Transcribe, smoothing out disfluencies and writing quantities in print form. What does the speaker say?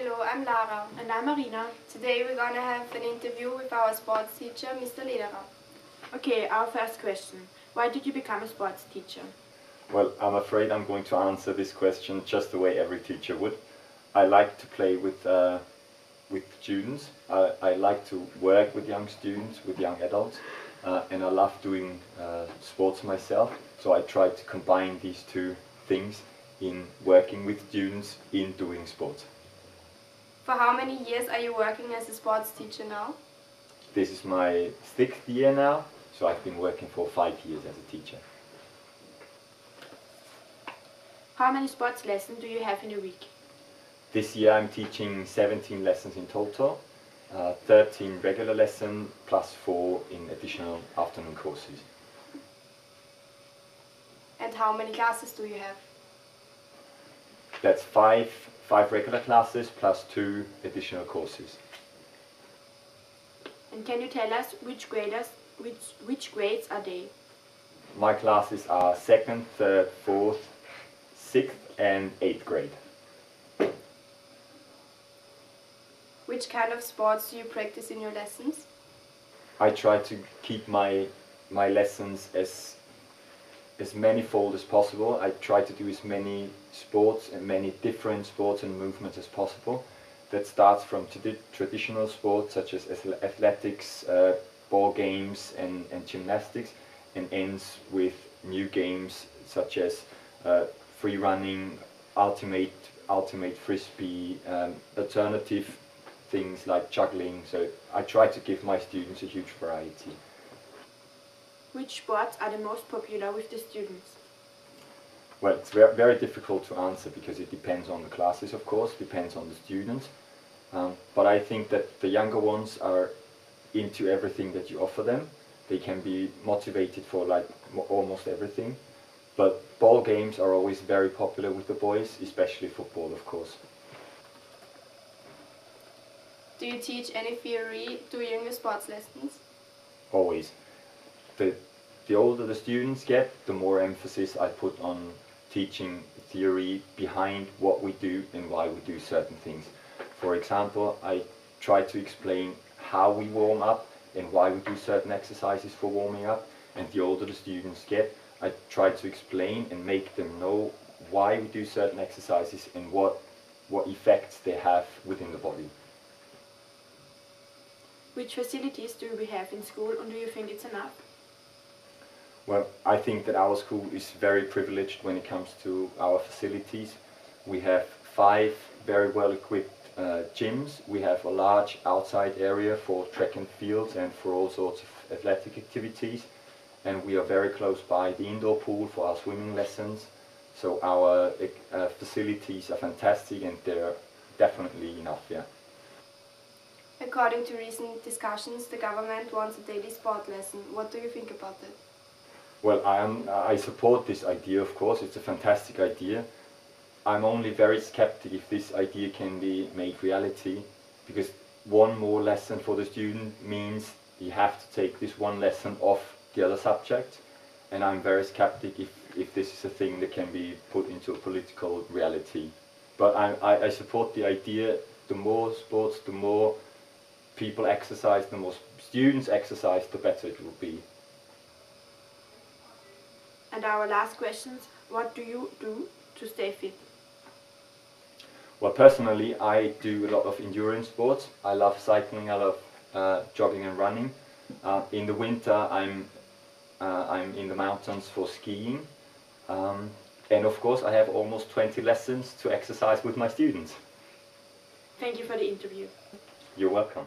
Hello, I'm Lara. And I'm Marina. Today we're going to have an interview with our sports teacher, Mr. Lederer. Okay, our first question. Why did you become a sports teacher? Well, I'm afraid I'm going to answer this question just the way every teacher would. I like to play with students. I like to work with young students, with young adults, and I love doing sports myself. So I try to combine these two things in working with students in doing sports. For how many years are you working as a sports teacher now? This is my 6th year now, so I've been working for 5 years as a teacher. How many sports lessons do you have in a week? This year I'm teaching 17 lessons in total, 13 regular lessons plus 4 in additional afternoon courses. And how many classes do you have? That's five regular classes plus 2 additional courses. And can you tell us which grades are they? My classes are 2nd, 3rd, 4th, 6th and 8th grade. Which kind of sports do you practice in your lessons? I try to keep my lessons as manifold as possible. I try to do as many sports and many different sports and movements as possible. That starts from traditional sports such as athletics, ball games and gymnastics, and ends with new games such as free running, ultimate frisbee, alternative things like juggling. So I try to give my students a huge variety. Which sports are the most popular with the students? Well, it's very difficult to answer because it depends on the classes, of course, depends on the students. But I think that the younger ones are into everything that you offer them. They can be motivated for like almost everything. But ball games are always very popular with the boys, especially football, of course. Do you teach any theory during your sports lessons? Always. The older the students get, the more emphasis I put on teaching theory behind what we do and why we do certain things. For example, I try to explain how we warm up and why we do certain exercises for warming up, and the older the students get, I try to explain and make them know why we do certain exercises and what effects they have within the body. Which facilities do we have in school, and do you think it's enough? Well, I think that our school is very privileged when it comes to our facilities. We have 5 very well equipped gyms. We have a large outside area for track and fields and for all sorts of athletic activities. And we are very close by the indoor pool for our swimming lessons. So our facilities are fantastic and they're definitely enough, yeah. According to recent discussions, the government wants a daily sport lesson. What do you think about that? Well, I support this idea, of course. It's a fantastic idea. I'm only very skeptic if this idea can be made reality, because one more lesson for the student means you have to take this one lesson off the other subject, and I'm very skeptic if this is a thing that can be put into a political reality. But I support the idea. The more sports, the more people exercise, the more students exercise, the better it will be. And our last question, what do you do to stay fit? Well, personally, I do a lot of endurance sports. I love cycling, I love jogging and running. In the winter, I'm in the mountains for skiing. And of course, I have almost 20 lessons to exercise with my students. Thank you for the interview. You're welcome.